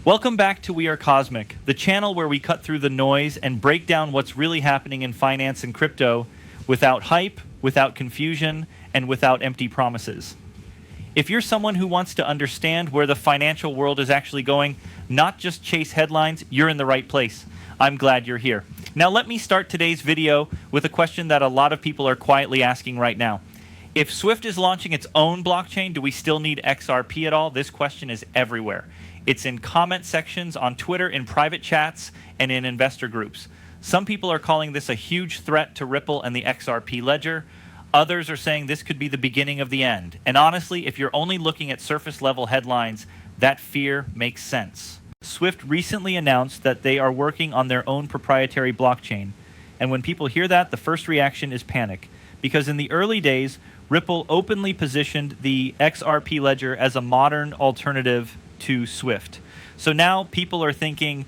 Welcome back to We Are Cosmic, the channel where we cut through the noise and break down what's really happening in finance and crypto without hype, without confusion, and without empty promises. If you're someone who wants to understand where the financial world is actually going, not just chase headlines, you're in the right place. I'm glad you're here. Now let me start today's video with a question that a lot of people are quietly asking right now. If Swift is launching its own blockchain, do we still need XRP at all? This question is everywhere. It's in comment sections on Twitter, in private chats, and in investor groups. Some people are calling this a huge threat to Ripple and the XRP ledger. Others are saying this could be the beginning of the end. And honestly, if you're only looking at surface level headlines, that fear makes sense. Swift recently announced that they are working on their own proprietary blockchain. And when people hear that, the first reaction is panic. Because in the early days, Ripple openly positioned the XRP ledger as a modern alternative to Swift. So now people are thinking,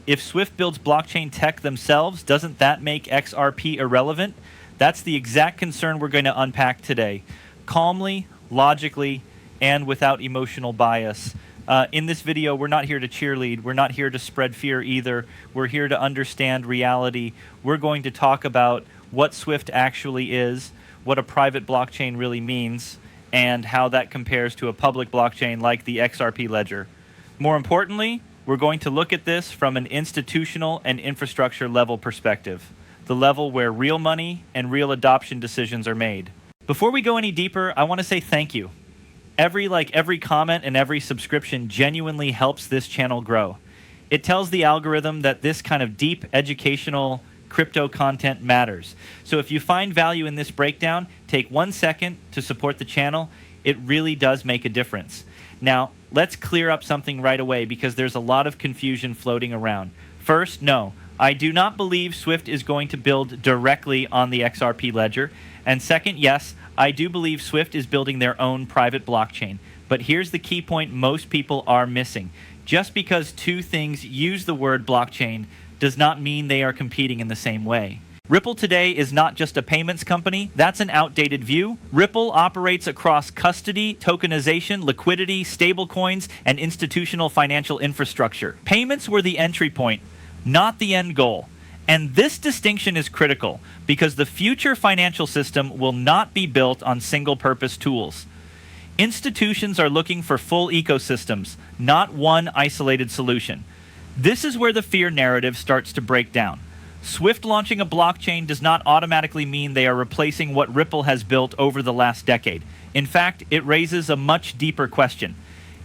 if Swift builds blockchain tech themselves, doesn't that make XRP irrelevant? That's the exact concern we're going to unpack today, calmly, logically, and without emotional bias. In this video, we're not here to cheerlead. We're not here to spread fear either. We're here to understand reality. We're going to talk about what Swift actually is, what a private blockchain really means, and how that compares to a public blockchain like the XRP ledger. More importantly, we're going to look at this from an institutional and infrastructure level perspective, the level where real money and real adoption decisions are made. Before we go any deeper, I want to say thank you. Every comment and every subscription genuinely helps this channel grow. It tells the algorithm that this kind of deep educational crypto content matters. So if you find value in this breakdown, take 1 second to support the channel. It really does make a difference. Now, let's clear up something right away because there's a lot of confusion floating around. First, no, I do not believe Swift is going to build directly on the XRP ledger. And second, yes, I do believe Swift is building their own private blockchain. But here's the key point most people are missing. Just because two things use the word blockchain does not mean they are competing in the same way. Ripple today is not just a payments company. That's an outdated view. Ripple operates across custody, tokenization, liquidity, stablecoins, and institutional financial infrastructure. Payments were the entry point, not the end goal. And this distinction is critical because the future financial system will not be built on single-purpose tools. Institutions are looking for full ecosystems, not one isolated solution. This is where the fear narrative starts to break down. Swift launching a blockchain does not automatically mean they are replacing what Ripple has built over the last decade. In fact, it raises a much deeper question.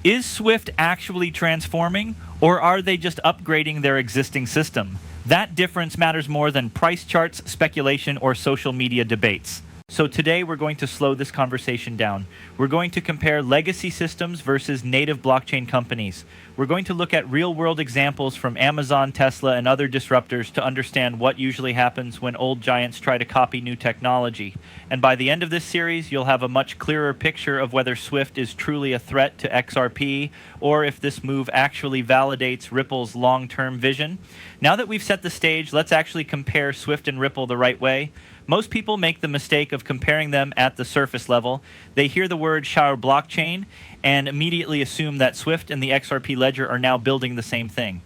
Is Swift actually transforming, or are they just upgrading their existing system? That difference matters more than price charts, speculation, or social media debates. So today we're going to slow this conversation down. We're going to compare legacy systems versus native blockchain companies. We're going to look at real-world examples from Amazon, Tesla, and other disruptors to understand what usually happens when old giants try to copy new technology. And by the end of this series, you'll have a much clearer picture of whether Swift is truly a threat to XRP or if this move actually validates Ripple's long-term vision. Now that we've set the stage, let's actually compare Swift and Ripple the right way. Most people make the mistake of comparing them at the surface level. They hear the word Share blockchain and immediately assume that Swift and the XRP ledger are now building the same thing.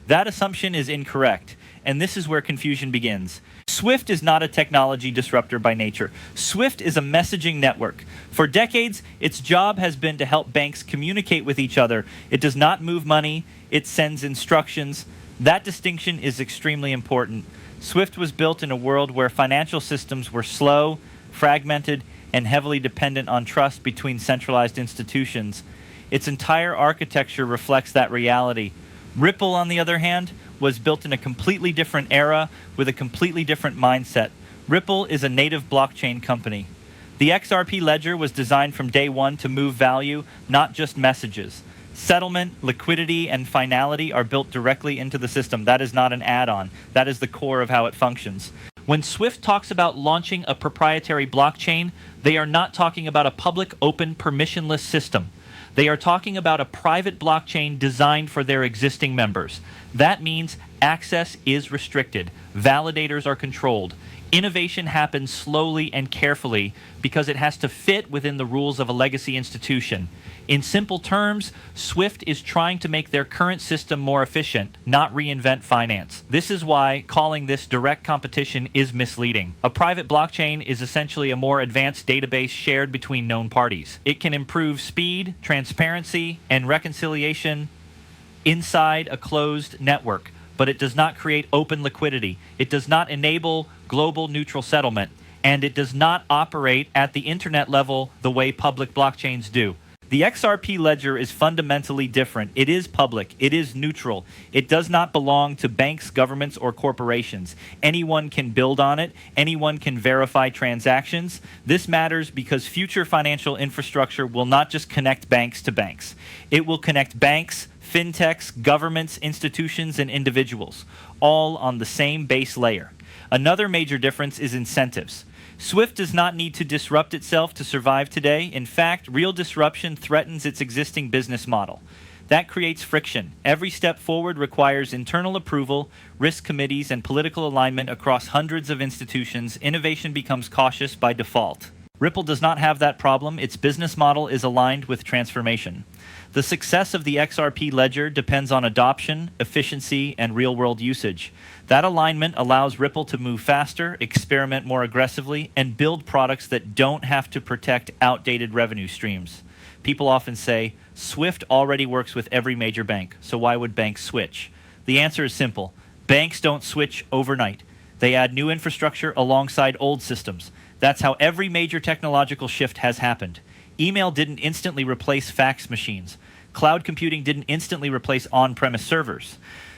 That assumption is incorrect, and this is where confusion begins. Swift is not a technology disruptor by nature. Swift is a messaging network. For decades, its job has been to help banks communicate with each other. It does not move money, it sends instructions. That distinction is extremely important. Swift was built in a world where financial systems were slow, fragmented, and heavily dependent on trust between centralized institutions. Its entire architecture reflects that reality. Ripple, on the other hand, was built in a completely different era with a completely different mindset. Ripple is a native blockchain company. The XRP ledger was designed from day one to move value, not just messages. Settlement, liquidity, and finality are built directly into the system. That is not an add-on. That is the core of how it functions. When Swift talks about launching a proprietary blockchain, they are not talking about a public, open, permissionless system. They are talking about a private blockchain designed for their existing members. That means Access is restricted. Validators are controlled. Innovation happens slowly and carefully because it has to fit within the rules of a legacy institution. In simple terms, SWIFT is trying to make their current system more efficient, not reinvent finance. This is why calling this direct competition is misleading. A private blockchain is essentially a more advanced database shared between known parties. It can improve speed, transparency, and reconciliation inside a closed network, but it does not create open liquidity. It does not enable global neutral settlement, and it does not operate at the internet level the way public blockchains do. The XRP ledger is fundamentally different. It is public. It is neutral. It does not belong to banks, governments, or corporations. Anyone can build on it. Anyone can verify transactions. This matters because future financial infrastructure will not just connect banks to banks. It will connect banks, fintechs, governments, institutions, and individuals, all on the same base layer. Another major difference is incentives. SWIFT does not need to disrupt itself to survive today. In fact, real disruption threatens its existing business model. That creates friction. Every step forward requires internal approval, risk committees, and political alignment across hundreds of institutions. Innovation becomes cautious by default. Ripple does not have that problem. Its business model is aligned with transformation. The success of the XRP ledger depends on adoption, efficiency, and real-world usage. That alignment allows Ripple to move faster, experiment more aggressively, and build products that don't have to protect outdated revenue streams. People often say, SWIFT already works with every major bank, so why would banks switch? The answer is simple. Banks don't switch overnight. They add new infrastructure alongside old systems. That's how every major technological shift has happened. Email didn't instantly replace fax machines. Cloud computing didn't instantly replace on-premise servers.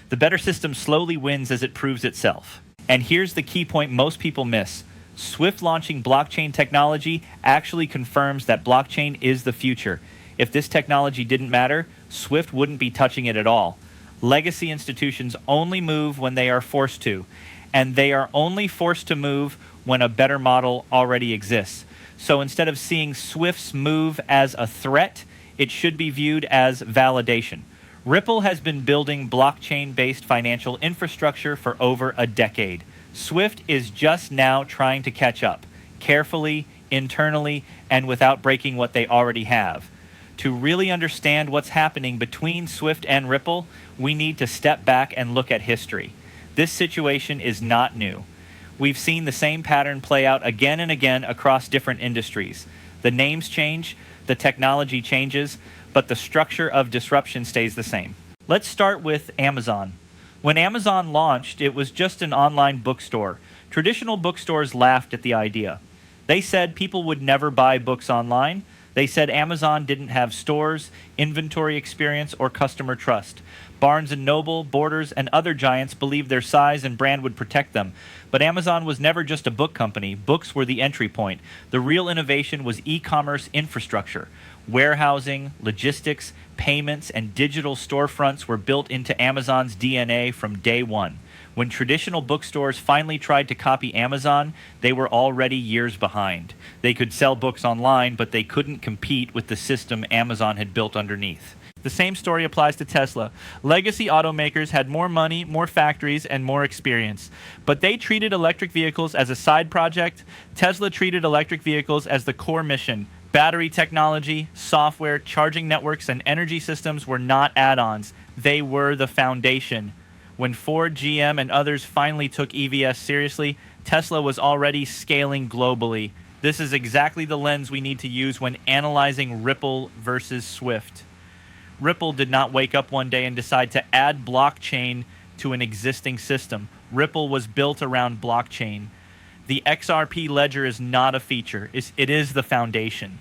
The better system slowly wins as it proves itself. And here's the key point most people miss. SWIFT launching blockchain technology actually confirms that blockchain is the future. If this technology didn't matter, SWIFT wouldn't be touching it at all. Legacy institutions only move when they are forced to, and they are only forced to move when a better model already exists. So instead of seeing SWIFT's move as a threat, it should be viewed as validation. Ripple has been building blockchain-based financial infrastructure for over a decade. SWIFT is just now trying to catch up, carefully, internally, and without breaking what they already have. To really understand what's happening between SWIFT and Ripple, we need to step back and look at history. This situation is not new. We've seen the same pattern play out again and again across different industries. The names change, the technology changes, but the structure of disruption stays the same. Let's start with Amazon. When Amazon launched, it was just an online bookstore. Traditional bookstores laughed at the idea. They said people would never buy books online. They said Amazon didn't have stores, inventory experience, or customer trust. Barnes & Noble, Borders, and other giants believed their size and brand would protect them. But Amazon was never just a book company. Books were the entry point. The real innovation was e-commerce infrastructure. Warehousing, logistics, payments, and digital storefronts were built into Amazon's DNA from day one. When traditional bookstores finally tried to copy Amazon, they were already years behind. They could sell books online, but they couldn't compete with the system Amazon had built underneath. The same story applies to Tesla. Legacy automakers had more money, more factories, and more experience. But they treated electric vehicles as a side project. Tesla treated electric vehicles as the core mission. Battery technology, software, charging networks, and energy systems were not add-ons. They were the foundation. When Ford, GM, and others finally took EVs seriously, Tesla was already scaling globally. This is exactly the lens we need to use when analyzing Ripple versus SWIFT. Ripple did not wake up one day and decide to add blockchain to an existing system. Ripple was built around blockchain. The XRP ledger is not a feature. It is the foundation.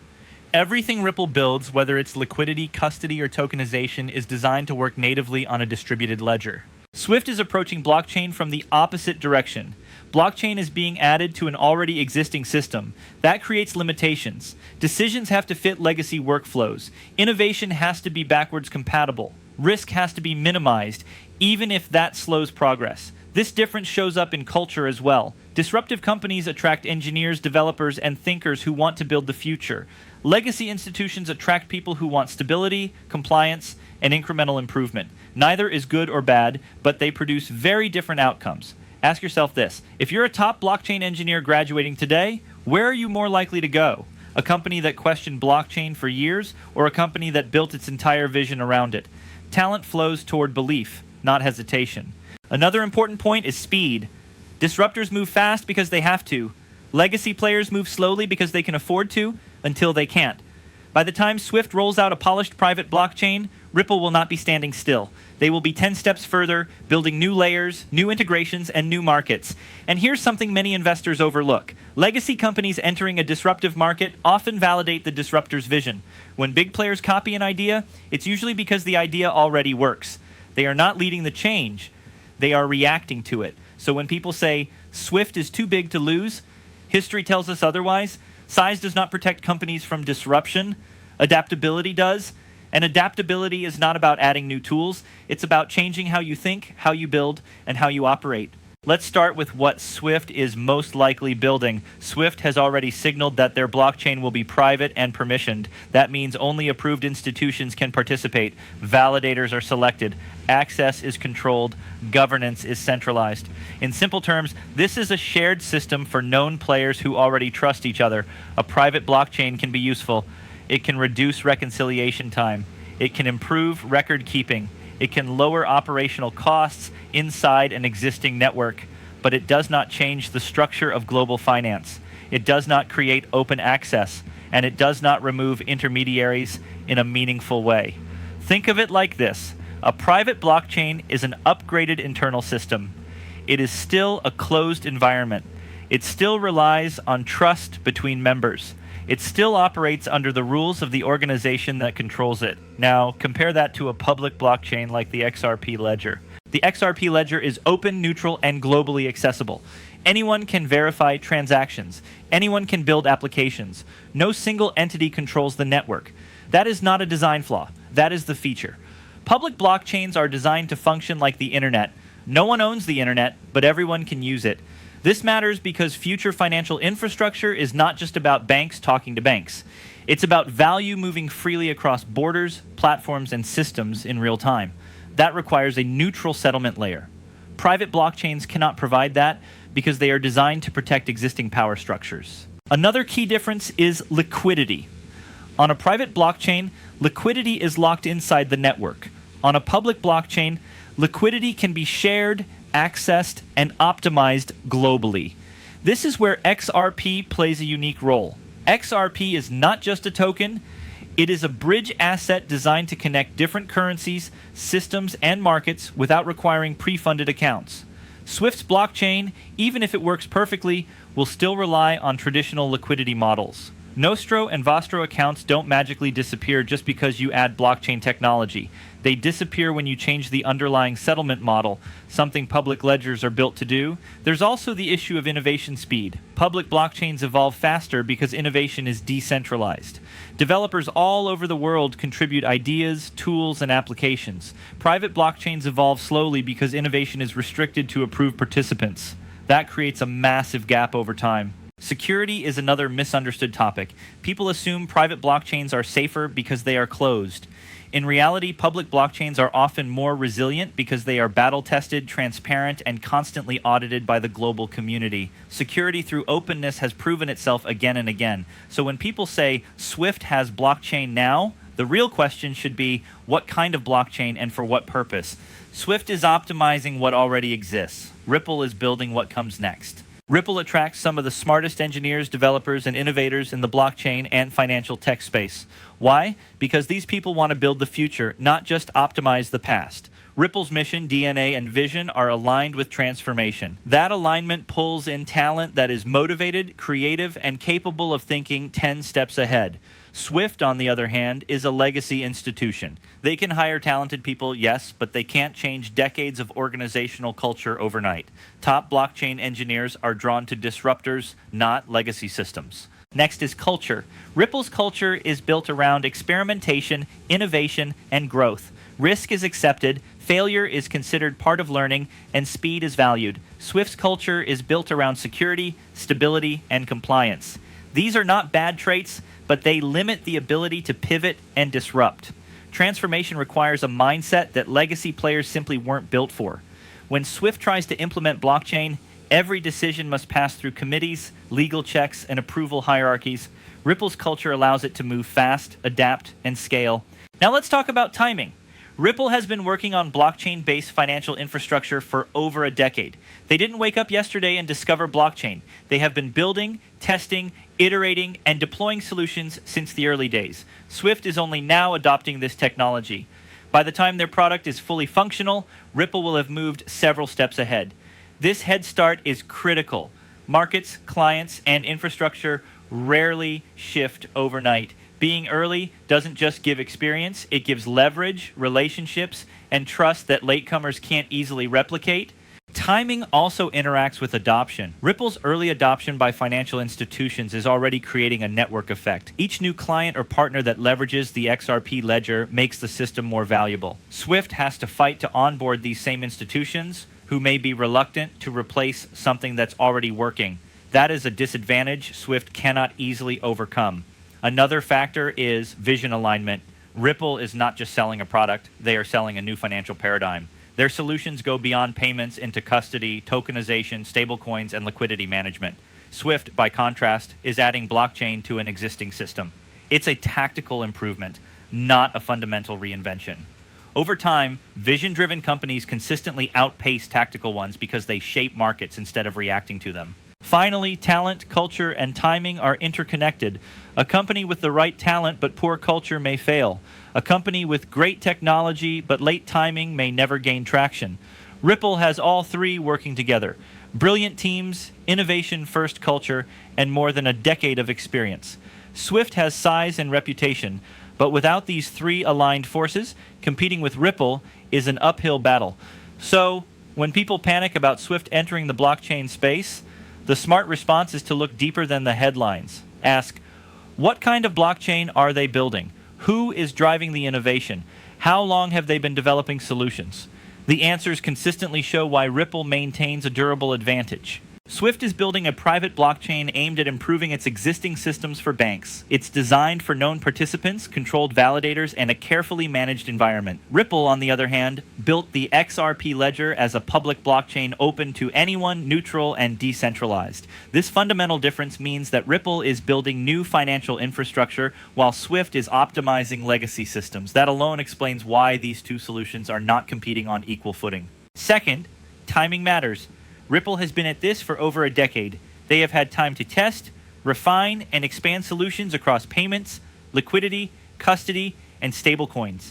Everything Ripple builds, whether it's liquidity, custody, or tokenization, is designed to work natively on a distributed ledger. SWIFT is approaching blockchain from the opposite direction. Blockchain is being added to an already existing system. That creates limitations. Decisions have to fit legacy workflows. Innovation has to be backwards compatible. Risk has to be minimized, even if that slows progress. This difference shows up in culture as well. Disruptive companies attract engineers, developers, and thinkers who want to build the future. Legacy institutions attract people who want stability, compliance, and incremental improvement. Neither is good or bad, but they produce very different outcomes. Ask yourself this: if you're a top blockchain engineer graduating today, where are you more likely to go? A company that questioned blockchain for years, or a company that built its entire vision around it? Talent flows toward belief, not hesitation. Another important point is speed. Disruptors move fast because they have to. Legacy players move slowly because they can afford to, until they can't. By the time Swift rolls out a polished private blockchain, Ripple will not be standing still. They will be 10 steps further, building new layers, new integrations, and new markets. And here's something many investors overlook. Legacy companies entering a disruptive market often validate the disruptor's vision. When big players copy an idea, it's usually because the idea already works. They are not leading the change. They are reacting to it. So when people say Swift is too big to lose, history tells us otherwise. Size does not protect companies from disruption. Adaptability does. And adaptability is not about adding new tools. It's about changing how you think, how you build, and how you operate. Let's start with what Swift is most likely building. Swift has already signaled that their blockchain will be private and permissioned. That means only approved institutions can participate. Validators are selected. Access is controlled. Governance is centralized. In simple terms, this is a shared system for known players who already trust each other. A private blockchain can be useful. It can reduce reconciliation time. It can improve record keeping. It can lower operational costs inside an existing network, but it does not change the structure of global finance. It does not create open access, and it does not remove intermediaries in a meaningful way. Think of it like this: a private blockchain is an upgraded internal system. It is still a closed environment. It still relies on trust between members. It still operates under the rules of the organization that controls it. Now, compare that to a public blockchain like the XRP ledger. The XRP ledger is open, neutral, and globally accessible. Anyone can verify transactions. Anyone can build applications. No single entity controls the network. That is not a design flaw. That is the feature. Public blockchains are designed to function like the internet. No one owns the internet, but everyone can use it. This matters because future financial infrastructure is not just about banks talking to banks. It's about value moving freely across borders, platforms, and systems in real time. That requires a neutral settlement layer. Private blockchains cannot provide that because they are designed to protect existing power structures. Another key difference is liquidity. On a private blockchain, liquidity is locked inside the network. On a public blockchain, liquidity can be shared, accessed, and optimized globally. This is where XRP plays a unique role. XRP is not just a token, it is a bridge asset designed to connect different currencies, systems, and markets without requiring pre-funded accounts. Swift's blockchain, even if it works perfectly, will still rely on traditional liquidity models. Nostro and Vostro accounts don't magically disappear just because you add blockchain technology. They disappear when you change the underlying settlement model, something public ledgers are built to do. There's also the issue of innovation speed. Public blockchains evolve faster because innovation is decentralized. Developers all over the world contribute ideas, tools, and applications. Private blockchains evolve slowly because innovation is restricted to approved participants. That creates a massive gap over time. Security is another misunderstood topic. People assume private blockchains are safer because they are closed. In reality, public blockchains are often more resilient because they are battle-tested, transparent, and constantly audited by the global community. Security through openness has proven itself again and again. So when people say Swift has blockchain now, the real question should be what kind of blockchain and for what purpose? Swift is optimizing what already exists. Ripple is building what comes next. Ripple attracts some of the smartest engineers, developers, and innovators in the blockchain and financial tech space. Why? Because these people want to build the future, not just optimize the past. Ripple's mission, DNA, and vision are aligned with transformation. That alignment pulls in talent that is motivated, creative, and capable of thinking 10 steps ahead. Swift, on the other hand, is a legacy institution. They can hire talented people, yes, but they can't change decades of organizational culture overnight. Top blockchain engineers are drawn to disruptors, not legacy systems. Next is culture. Ripple's culture is built around experimentation, innovation, and growth. Risk is accepted, Failure is considered part of learning, and speed is valued. Swift's culture is built around security, stability, and compliance. These are not bad traits, but they limit the ability to pivot and disrupt. Transformation requires a mindset that legacy players simply weren't built for. When Swift tries to implement blockchain, every decision must pass through committees, legal checks, and approval hierarchies. Ripple's culture allows it to move fast, adapt, and scale. Now let's talk about timing. Ripple has been working on blockchain-based financial infrastructure for over a decade. They didn't wake up yesterday and discover blockchain. They have been building, testing, iterating, and deploying solutions since the early days. Swift is only now adopting this technology. By the time their product is fully functional, Ripple will have moved several steps ahead. This head start is critical. Markets, clients, and infrastructure rarely shift overnight. Being early doesn't just give experience, it gives leverage, relationships, and trust that latecomers can't easily replicate. Timing also interacts with adoption. Ripple's early adoption by financial institutions is already creating a network effect. Each new client or partner that leverages the XRP ledger makes the system more valuable. Swift has to fight to onboard these same institutions who may be reluctant to replace something that's already working. That is a disadvantage Swift cannot easily overcome. Another factor is vision alignment. Ripple is not just selling a product, they are selling a new financial paradigm. Their solutions go beyond payments into custody, tokenization, stablecoins, and liquidity management. Swift, by contrast, is adding blockchain to an existing system. It's a tactical improvement, not a fundamental reinvention. Over time, vision-driven companies consistently outpace tactical ones because they shape markets instead of reacting to them. Finally, talent, culture, and timing are interconnected. A company with the right talent but poor culture may fail. A company with great technology but late timing may never gain traction. Ripple has all three working together: brilliant teams, innovation-first culture, and more than a decade of experience. Swift has size and reputation, but without these three aligned forces, competing with Ripple is an uphill battle. So, when people panic about Swift entering the blockchain space, the smart response is to look deeper than the headlines. Ask, what kind of blockchain are they building? Who is driving the innovation? How long have they been developing solutions? The answers consistently show why Ripple maintains a durable advantage. Swift is building a private blockchain aimed at improving its existing systems for banks. It's designed for known participants, controlled validators, and a carefully managed environment. Ripple, on the other hand, built the XRP ledger as a public blockchain open to anyone, neutral, and decentralized. This fundamental difference means that Ripple is building new financial infrastructure while Swift is optimizing legacy systems. That alone explains why these two solutions are not competing on equal footing. Second, timing matters. Ripple has been at this for over a decade. They have had time to test, refine, and expand solutions across payments, liquidity, custody, and stablecoins.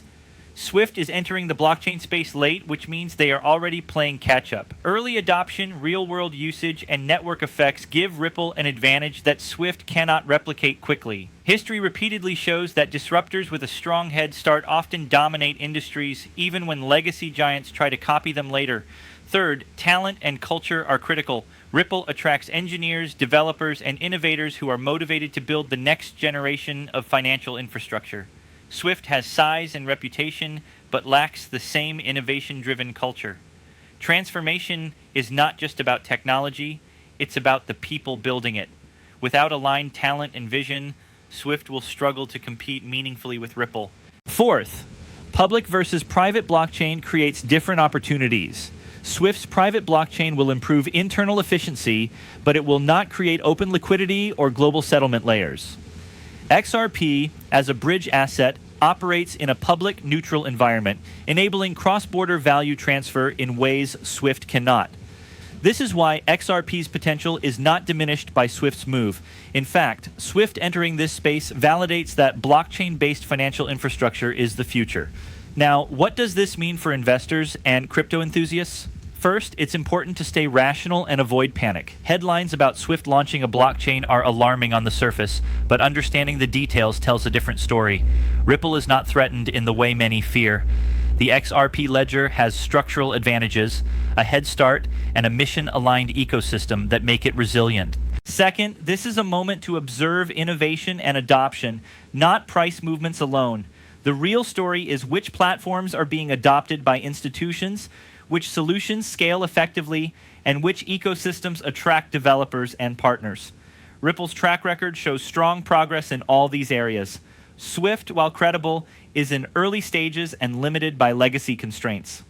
Swift is entering the blockchain space late, which means they are already playing catch-up. Early adoption, real-world usage, and network effects give Ripple an advantage that Swift cannot replicate quickly. History repeatedly shows that disruptors with a strong head start often dominate industries, even when legacy giants try to copy them later. Third, talent and culture are critical. Ripple attracts engineers, developers, and innovators who are motivated to build the next generation of financial infrastructure. Swift has size and reputation, but lacks the same innovation-driven culture. Transformation is not just about technology, it's about the people building it. Without aligned talent and vision, Swift will struggle to compete meaningfully with Ripple. Fourth, public versus private blockchain creates different opportunities. Swift's private blockchain will improve internal efficiency, but it will not create open liquidity or global settlement layers. XRP, as a bridge asset, operates in a public, neutral environment, enabling cross-border value transfer in ways Swift cannot. This is why XRP's potential is not diminished by Swift's move. In fact, Swift entering this space validates that blockchain-based financial infrastructure is the future. Now, what does this mean for investors and crypto enthusiasts? First, it's important to stay rational and avoid panic. Headlines about Swift launching a blockchain are alarming on the surface, but understanding the details tells a different story. Ripple is not threatened in the way many fear. The XRP ledger has structural advantages, a head start, and a mission-aligned ecosystem that make it resilient. Second, this is a moment to observe innovation and adoption, not price movements alone. The The real story is which platforms are being adopted by institutions, which solutions scale effectively, and which ecosystems attract developers and partners. Ripple's track record shows strong progress in all these areas. Swift, while credible, is in early stages and limited by legacy constraints.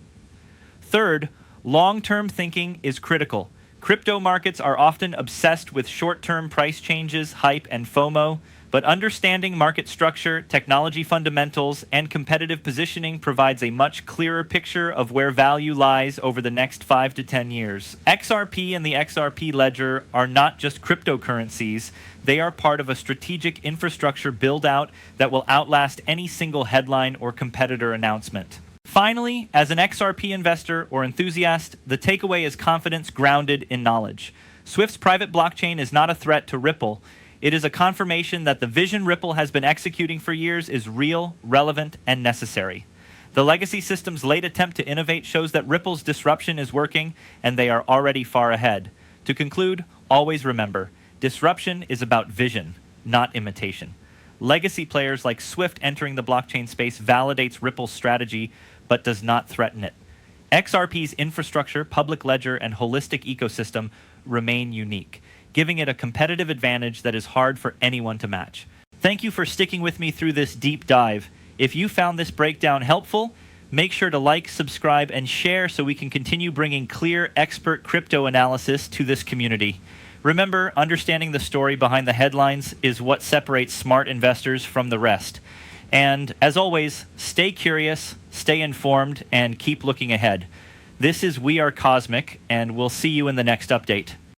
Third, long-term thinking is critical. Crypto markets are often obsessed with short-term price changes, hype, and FOMO, but understanding market structure, technology fundamentals, and competitive positioning provides a much clearer picture of where value lies over the next 5 to 10 years. XRP and the XRP ledger are not just cryptocurrencies, they are part of a strategic infrastructure build-out that will outlast any single headline or competitor announcement. Finally, as an XRP investor or enthusiast, the takeaway is confidence grounded in knowledge. Swift's private blockchain is not a threat to Ripple. It is a confirmation that the vision Ripple has been executing for years is real, relevant, and necessary. The legacy system's late attempt to innovate shows that Ripple's disruption is working, and they are already far ahead. To conclude, always remember, disruption is about vision, not imitation. Legacy players like Swift entering the blockchain space validates Ripple's strategy, but does not threaten it. XRP's infrastructure, public ledger, and holistic ecosystem remain unique, giving it a competitive advantage that is hard for anyone to match. Thank you for sticking with me through this deep dive. If you found this breakdown helpful, make sure to like, subscribe, and share so we can continue bringing clear, expert crypto analysis to this community. Remember, understanding the story behind the headlines is what separates smart investors from the rest. And as always, stay curious, stay informed, and keep looking ahead. This is We Are Cosmic, and we'll see you in the next update.